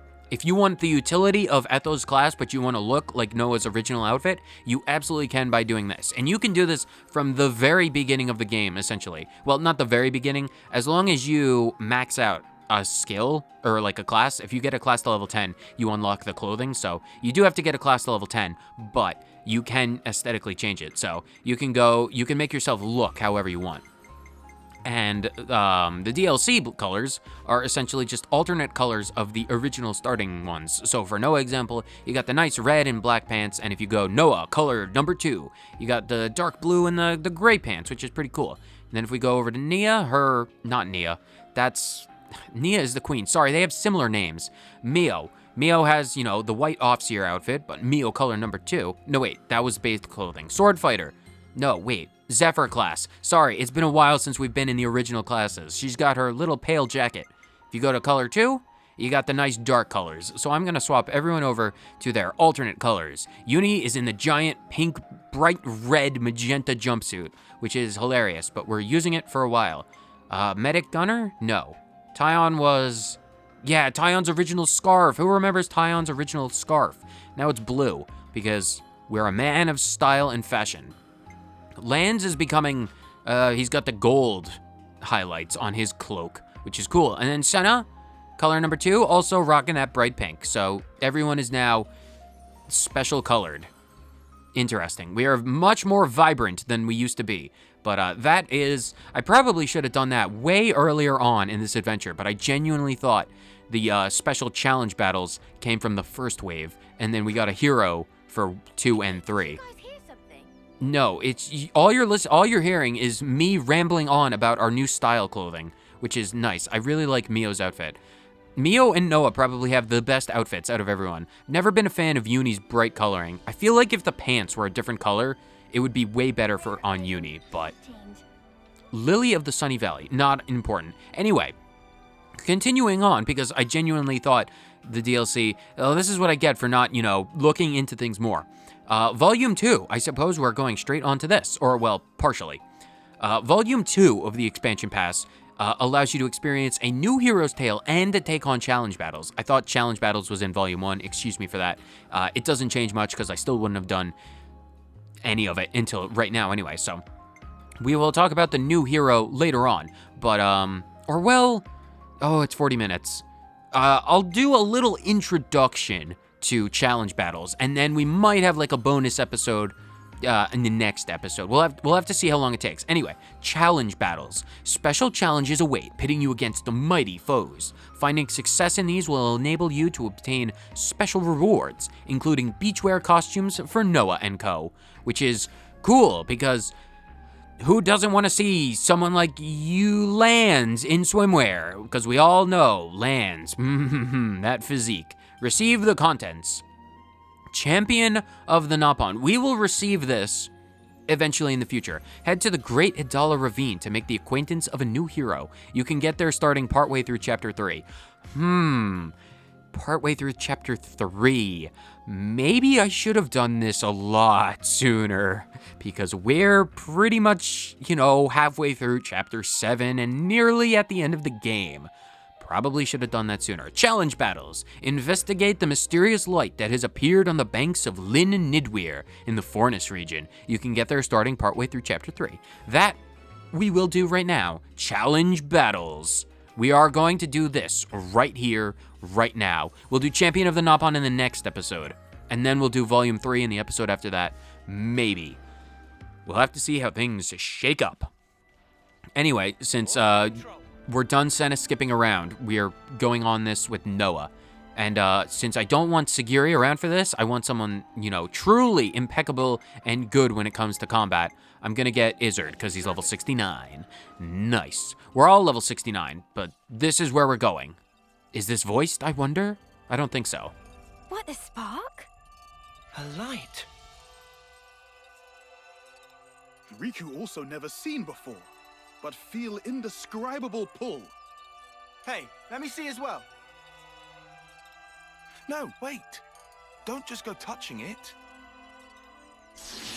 want the utility of Etho's class, but you want to look like Noah's original outfit, you absolutely can by doing this. And you can do this from the very beginning of the game, essentially. Well, not the very beginning, as long as you max out a skill or like a class. If you get a class to level 10, you unlock the clothing. So you do have to get a class to level 10, but you can aesthetically change it. So you can make yourself look however you want. And the DLC colors are essentially just alternate colors of the original starting ones. So for Noah example, you got the nice red and black pants, and if you go Noah, color number 2, you got the dark blue and the gray pants, which is pretty cool. And then if we go over to Nia, Nia is the queen. Sorry, they have similar names. Mio has, the white off-seer outfit, but Mio color number 2. No, wait, that was base clothing. Sword fighter. No, wait. Zephyr class. Sorry, it's been a while since we've been in the original classes. She's got her little pale jacket. If you go to color 2, you got the nice dark colors. So I'm going to swap everyone over to their alternate colors. Uni is in the giant pink, bright red magenta jumpsuit, which is hilarious, but we're using it for a while. Medic Gunner? No. Tyon's original scarf. Who remembers Tyon's original scarf? Now it's blue, because we're a man of style and fashion. Lance is becoming, he's got the gold highlights on his cloak, which is cool. And then Sena, color number 2, also rocking that bright pink. So everyone is now special colored. Interesting. We are much more vibrant than we used to be. But I probably should have done that way earlier on in this adventure, but I genuinely thought the special challenge battles came from the first wave, and then we got a hero for 2 and 3. No, it's all you're hearing is me rambling on about our new style clothing, which is nice. I really like Mio's outfit. Mio and Noah probably have the best outfits out of everyone. Never been a fan of Uni's bright coloring. I feel like if the pants were a different color, it would be way better on Uni, but Lily of the Sunny Valley, not important. Anyway, continuing on, because I genuinely thought the DLC, this is what I get for not, looking into things more. Volume 2, I suppose we're going straight onto this, or, well, partially. Volume 2 of the expansion pass allows you to experience a new hero's tale and to take on challenge battles. I thought challenge battles was in Volume 1, excuse me for that. It doesn't change much because I still wouldn't have done any of it until right now anyway, so we will talk about the new hero later on, but, it's 40 minutes. I'll do a little introduction to challenge battles, and then we might have like a bonus episode in the next episode. We'll have to see how long it takes. Anyway, challenge battles. Special challenges await, pitting you against the mighty foes. Finding success in these will enable you to obtain special rewards, including beachwear costumes for Noah and Co., which is cool because who doesn't want to see someone like you Lands in swimwear? Because we all know Lands, that physique. Receive the contents. Champion of the Napon. We will receive this eventually in the future. Head to the Great Idala Ravine to make the acquaintance of a new hero. You can get there starting partway through Chapter 3. Partway through Chapter 3. Maybe I should have done this a lot sooner, because we're pretty much, halfway through Chapter 7 and nearly at the end of the game. Probably should have done that sooner. Challenge battles. Investigate the mysterious light that has appeared on the banks of Lyn Nidweir in the Fornus region. You can get there starting partway through Chapter 3. That we will do right now. Challenge battles. We are going to do this right here, right now. We'll do Champion of the Napon in the next episode. And then we'll do Volume 3 in the episode after that. Maybe. We'll have to see how things shake up. Anyway, since we're done Sena skipping around, we are going on this with Noah. And since I don't want Sagiri around for this, I want someone, truly impeccable and good when it comes to combat. I'm going to get Izzard, because he's level 69. Nice. We're all level 69, but this is where we're going. Is this voiced, I wonder? I don't think so. What, the spark? A light. Riku also never seen before, but feel indescribable pull. Hey, let me see as well. No, wait. Don't just go touching it.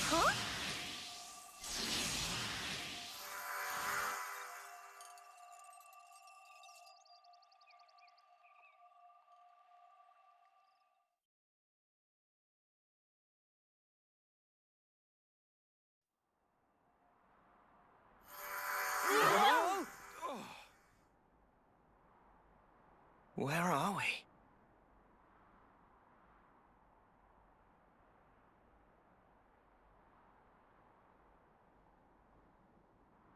Huh? Where are we?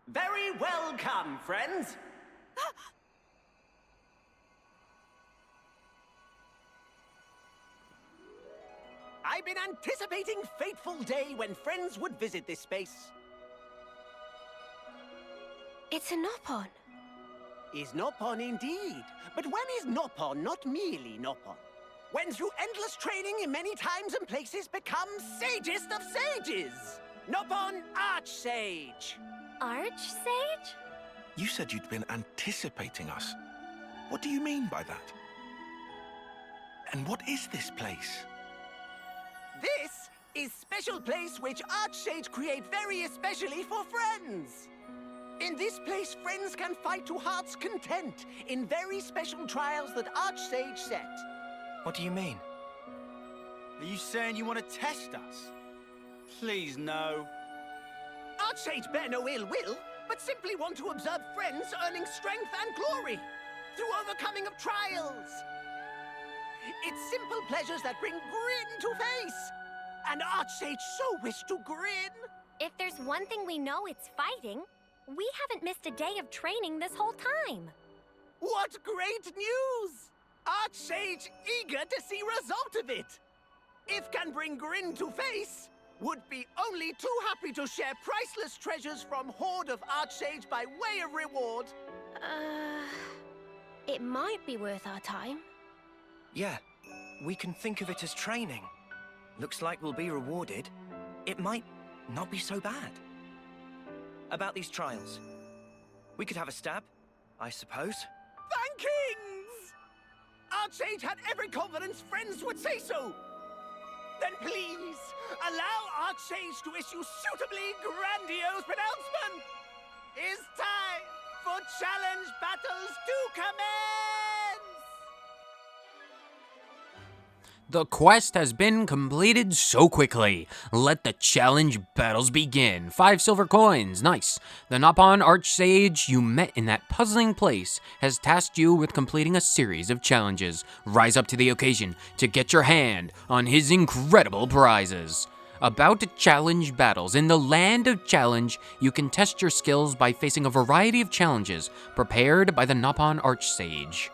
Very welcome, friends. I've been anticipating fateful day when friends would visit this space. It's a Nopon. Is Nopon indeed. But when is Nopon not merely Nopon? When through endless training in many times and places becomes sagest of sages. Nopon Archsage. Archsage? You said you'd been anticipating us. What do you mean by that? And what is this place? This is special place which Archsage create very especially for friends. In this place, friends can fight to heart's content in very special trials that Archsage set. What do you mean? Are you saying you want to test us? Please, no. Archsage bear no ill will, but simply want to observe friends earning strength and glory through overcoming of trials. It's simple pleasures that bring grin to face, and Archsage so wish to grin. If there's one thing we know, it's fighting. We haven't missed a day of training this whole time. What great news! Archsage eager to see result of it. If can bring grin to face, would be only too happy to share priceless treasures from Horde of Archsage by way of reward. It might be worth our time. Yeah, we can think of it as training. Looks like we'll be rewarded. It might not be so bad. About these trials. We could have a stab, I suppose. Thankings! Archsage had every confidence friends would say so. Then please, allow Archsage to issue suitably grandiose pronouncement. It's time for challenge battles to commence! The quest has been completed so quickly. Let the challenge battles begin. 5 silver coins, nice. The Nopon Archsage you met in that puzzling place has tasked you with completing a series of challenges. Rise up to the occasion to get your hand on his incredible prizes. About to challenge battles. In the land of challenge, you can test your skills by facing a variety of challenges prepared by the Nopon Archsage.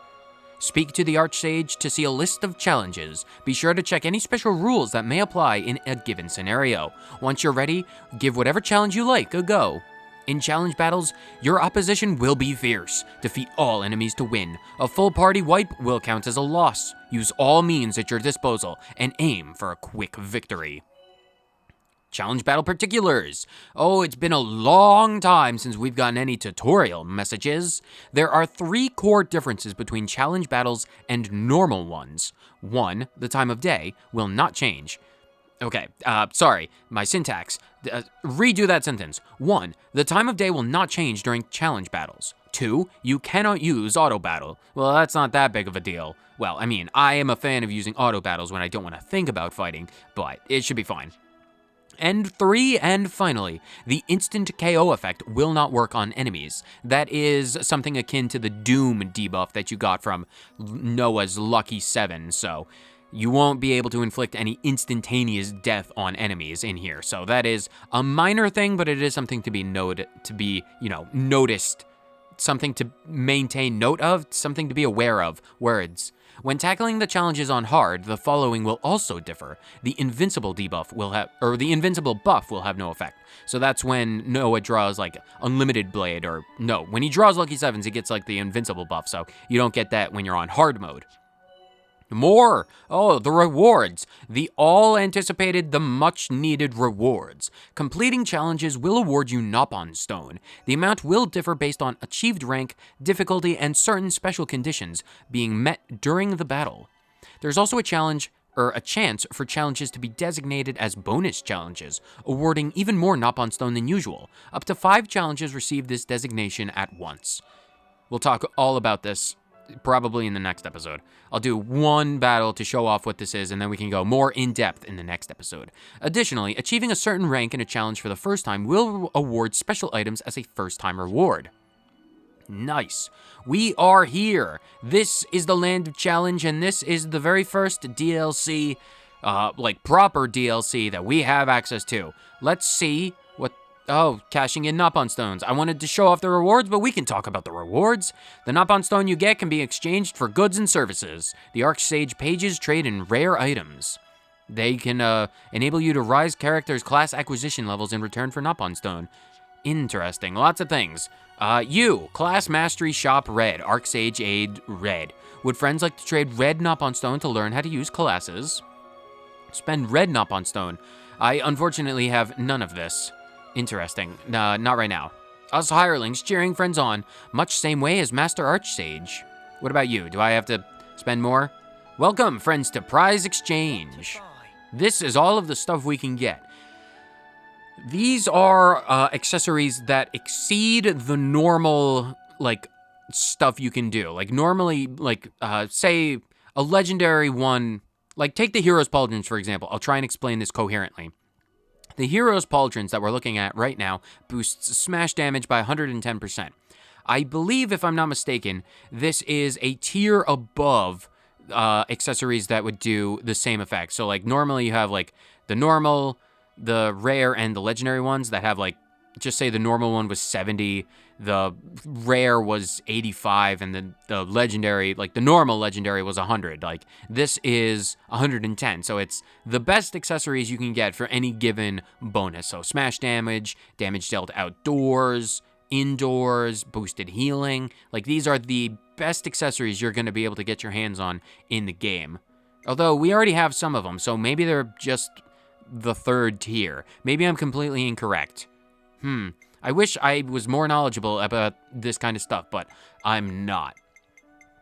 Speak to the Archsage to see a list of challenges. Be sure to check any special rules that may apply in a given scenario. Once you're ready, give whatever challenge you like a go. In challenge battles, your opposition will be fierce. Defeat all enemies to win. A full party wipe will count as a loss. Use all means at your disposal and aim for a quick victory. Challenge battle particulars. Oh, it's been a long time since we've gotten any tutorial messages. There are 3 core differences between challenge battles and normal ones. 1, the time of day will not change. Okay, sorry, my syntax. Redo that sentence. 1, the time of day will not change during challenge battles. 2, you cannot use auto battle. Well, that's not that big of a deal. Well, I mean, I am a fan of using auto battles when I don't want to think about fighting, but it should be fine. And 3, and finally, the instant KO effect will not work on enemies. That is something akin to the Doom debuff that you got from Noah's Lucky 7, so you won't be able to inflict any instantaneous death on enemies in here. So that is a minor thing, but it is something to be noticed, something to maintain note of, something to be aware of. Words. When tackling the challenges on hard, the following will also differ. The invincible debuff will have, or the invincible buff will have no effect. So that's when Noah draws like unlimited blade, or no, when he draws Lucky Sevens, he gets like the invincible buff. So you don't get that when you're on hard mode. More! Oh, the rewards. The all-anticipated, the much-needed rewards. Completing challenges will award you Nopon Stone. The amount will differ based on achieved rank, difficulty, and certain special conditions being met during the battle. There's also a chance for challenges to be designated as bonus challenges, awarding even more Nopon Stone than usual. Up to 5 challenges receive this designation at once. We'll talk all about this probably in the next episode. I'll do one battle to show off what this is, and then we can go more in-depth in the next episode. Additionally, achieving a certain rank in a challenge for the first time will award special items as a first-time reward. Nice. We are here. This is the Land of Challenge, and this is the very first DLC, proper DLC that we have access to. Let's see what... Oh, cashing in Nopon Stones. I wanted to show off the rewards, but we can talk about the rewards. The Nopon Stone you get can be exchanged for goods and services. The Archsage pages trade in rare items. They can enable you to rise characters' class acquisition levels in return for Nopon Stone. Interesting. Lots of things. Class Mastery Shop Red, Archsage Aid Red. Would friends like to trade red Nopon Stone to learn how to use classes? Spend red Nopon Stone. I unfortunately have none of this. Interesting. Not right now. Us hirelings cheering friends on, much same way as Master Archsage. What about you? Do I have to spend more? Welcome, friends, to Prize Exchange. This is all of the stuff we can get. These are accessories that exceed the normal, stuff you can do. Like, normally, say, a legendary one, take the Hero's Pauldrons, for example. I'll try and explain this coherently. The Hero's Pauldrons that we're looking at right now boosts smash damage by 110%. I believe, if I'm not mistaken, this is a tier above accessories that would do the same effect. So, normally you have, the normal, the rare, and the legendary ones that have, just say the normal one was 70, the rare was 85, and the legendary, the normal legendary was 100. This is 110, so it's the best accessories you can get for any given bonus. So smash damage, damage dealt outdoors, indoors, boosted healing. These are the best accessories you're going to be able to get your hands on in the game. Although we already have some of them, so maybe they're just the third tier. Maybe I'm completely incorrect. I wish I was more knowledgeable about this kind of stuff, but I'm not.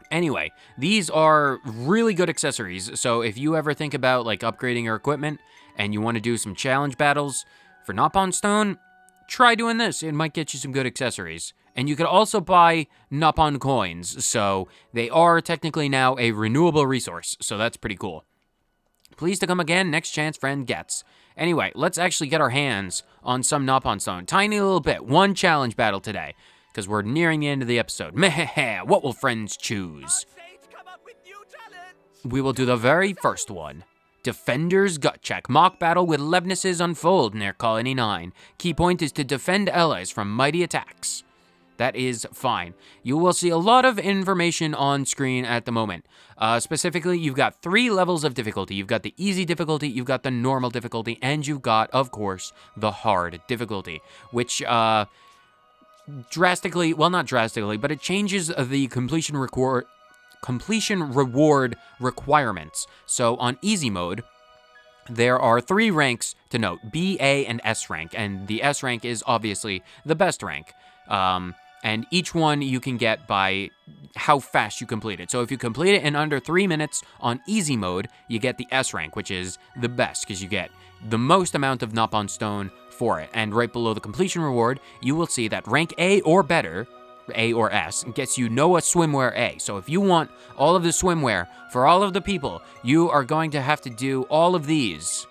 Anyway, these are really good accessories, so if you ever think about upgrading your equipment and you want to do some challenge battles for Nopon Stone, try doing this. It might get you some good accessories. And you could also buy Nopon coins, so they are technically now a renewable resource, so that's pretty cool. Please to come again, next chance friend gets. Anyway, let's actually get our hands on some Nopon Stone. Tiny little bit, one challenge battle today, because we're nearing the end of the episode. Meh, what will friends choose? We will do the very first one. Defender's Gut Check. Mock battle with Levnesses unfold near Colony 9. Key point is to defend allies from mighty attacks. That is fine. You will see a lot of information on screen at the moment. Specifically, you've got 3 levels of difficulty. You've got the easy difficulty, you've got the normal difficulty, and you've got, of course, the hard difficulty, which drastically, well, not drastically, but it changes the completion reward requirements. So on easy mode, there are 3 ranks to note, B, A, and S rank, and the S rank is obviously the best rank. And each one you can get by how fast you complete it. So if you complete it in under 3 minutes on easy mode, you get the S rank, which is the best because you get the most amount of Nopon Stone for it. And right below the completion reward, you will see that rank A or better, A or S, gets you Noah Swimwear A. So if you want all of the swimwear for all of the people, you are going to have to do all of these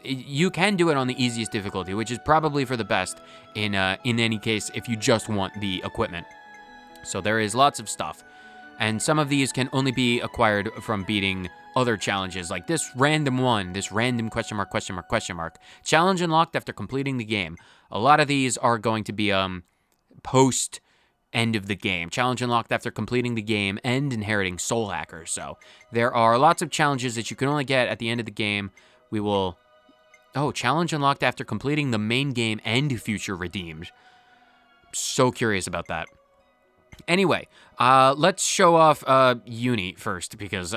you can do it on the easiest difficulty, which is probably for the best in any case if you just want the equipment. So there is lots of stuff. And some of these can only be acquired from beating other challenges, like this random one, this random question mark. Challenge unlocked after completing the game. A lot of these are going to be post end of the game. Challenge unlocked after completing the game and inheriting Soul Hackers. So there are lots of challenges that you can only get at the end of the game. We will... Oh, challenge unlocked after completing the main game and future redeemed. So curious about that. Anyway, let's show off Uni first, because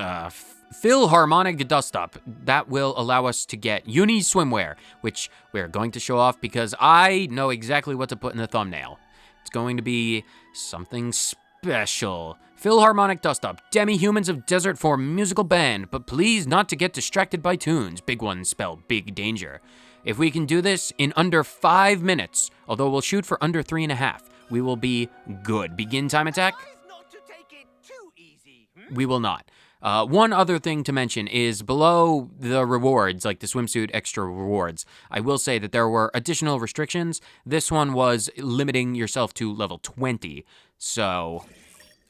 Philharmonic Dust Up. That will allow us to get Uni swimwear, which we're going to show off because I know exactly what to put in the thumbnail. It's going to be something special. Philharmonic Dust Up, demi-humans of desert form musical band, but please not to get distracted by tunes. Big ones spell big danger. If we can do this in under 5 minutes, although we'll shoot for under 3.5, we will be good. Begin time attack? Not to take it too easy. We will not. One other thing to mention is below the rewards, like the swimsuit extra rewards, I will say that there were additional restrictions. This one was limiting yourself to level 20. So,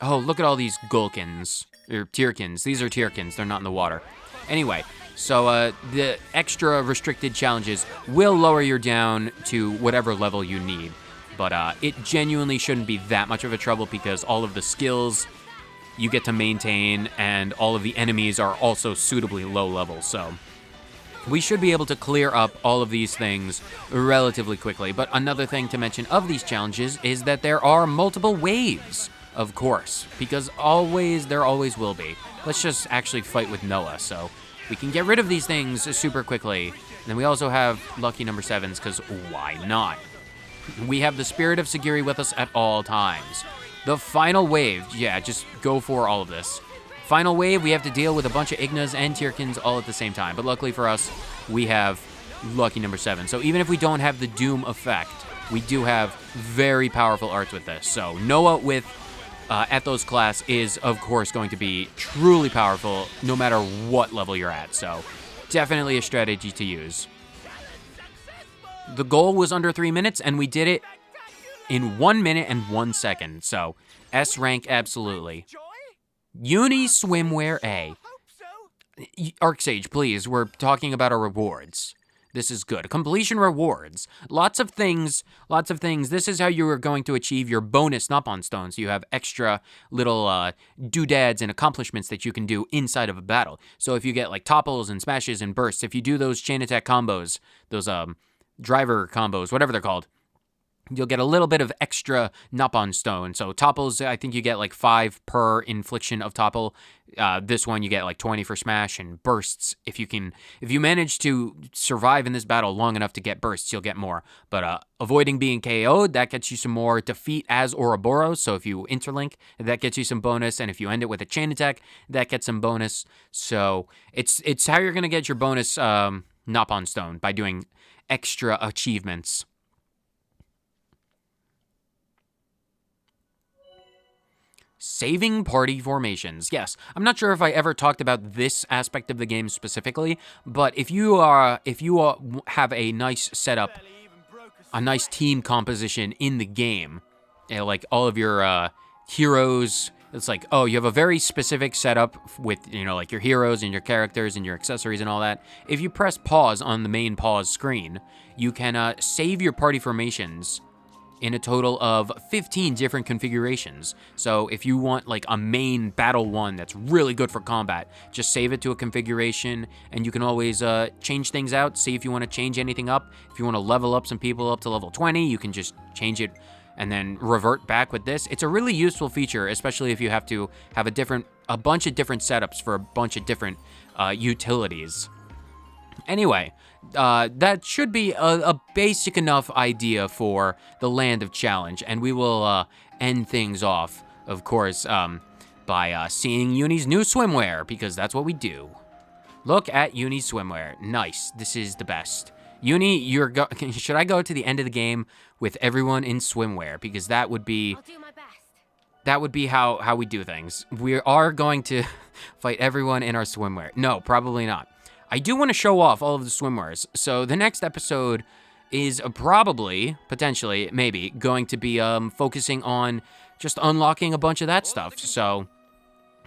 oh, look at all these gulkins, or tierkins. These are tierkins, they're not in the water. Anyway, so the extra restricted challenges will lower you down to whatever level you need. But it genuinely shouldn't be that much of a trouble because all of the skills you get to maintain and all of the enemies are also suitably low level. So we should be able to clear up all of these things relatively quickly. But another thing to mention of these challenges is that there are multiple waves, of course, because there always will be. Let's just actually fight with Noah so we can get rid of these things super quickly. And then we also have lucky number 7s, because why not? We have the Spirit of Sagiri with us at all times. The final wave, yeah, just go for all of this. Final wave, we have to deal with a bunch of Ignas and Tierkins all at the same time. But luckily for us, we have lucky number 7. So even if we don't have the Doom effect, we do have very powerful arts with this. So Noah with Ethos class is, of course, going to be truly powerful no matter what level you're at. So definitely a strategy to use. The goal was under 3 minutes, and we did it in 1 minute and 1 second. So, S rank, absolutely. Uni Swimwear A. Arcsage, please, we're talking about our rewards. This is good. Completion rewards. Lots of things. This is how you are going to achieve your bonus Nopon stones. You have extra little doodads and accomplishments that you can do inside of a battle. So if you get like topples and smashes and bursts, if you do those chain attack combos, those driver combos, whatever they're called, you'll get a little bit of extra Nopon stone. So topples, I think you get like 5 per infliction of topple. This one you get like 20 for smash, and bursts. If you manage to survive in this battle long enough to get bursts, you'll get more. But avoiding being KO'd, that gets you some more defeat as Ouroboros. So if you interlink, that gets you some bonus, and if you end it with a chain attack, that gets some bonus. So it's how you're gonna get your bonus Nopon stone, by doing extra achievements. Saving party formations. Yes, I'm not sure if I ever talked about this aspect of the game specifically, but if you have a nice setup, a nice team composition in the game, like all of your heroes, it's like, oh, you have a very specific setup with, like your heroes and your characters and your accessories and all that. If you press pause on the main pause screen, you can save your party formations in a total of 15 different configurations. So if you want like a main battle one that's really good for combat, just save it to a configuration, and you can always change things out, see if you want to change anything up. If you want to level up some people up to level 20, you can just change it and then revert back with this. It's a really useful feature, especially if you have to have a bunch of different setups for a bunch of different utilities. Anyway, that should be a basic enough idea for the Land of Challenge, and we will end things off, of course, by seeing Uni's new swimwear, because that's what we do. Look at Uni's swimwear. Nice. This is the best. Uni, should I go to the end of the game with everyone in swimwear? Because that would be... I'll do my best. That would be how we do things. We are going to fight everyone in our swimwear. No, probably not. I do want to show off all of the swimwears. So the next episode is probably, potentially, maybe, going to be focusing on just unlocking a bunch of that stuff. So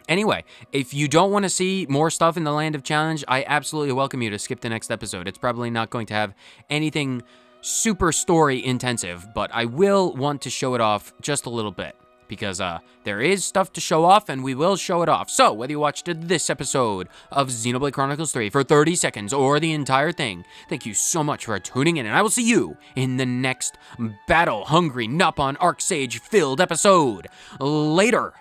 anyway, if you don't want to see more stuff in the Land of Challenge, I absolutely welcome you to skip the next episode. It's probably not going to have anything super story intensive, but I will want to show it off just a little bit. because there is stuff to show off, and we will show it off. So, whether you watched this episode of Xenoblade Chronicles 3 for 30 seconds or the entire thing, thank you so much for tuning in, and I will see you in the next battle-hungry Nopon Arc Sage-filled episode. Later!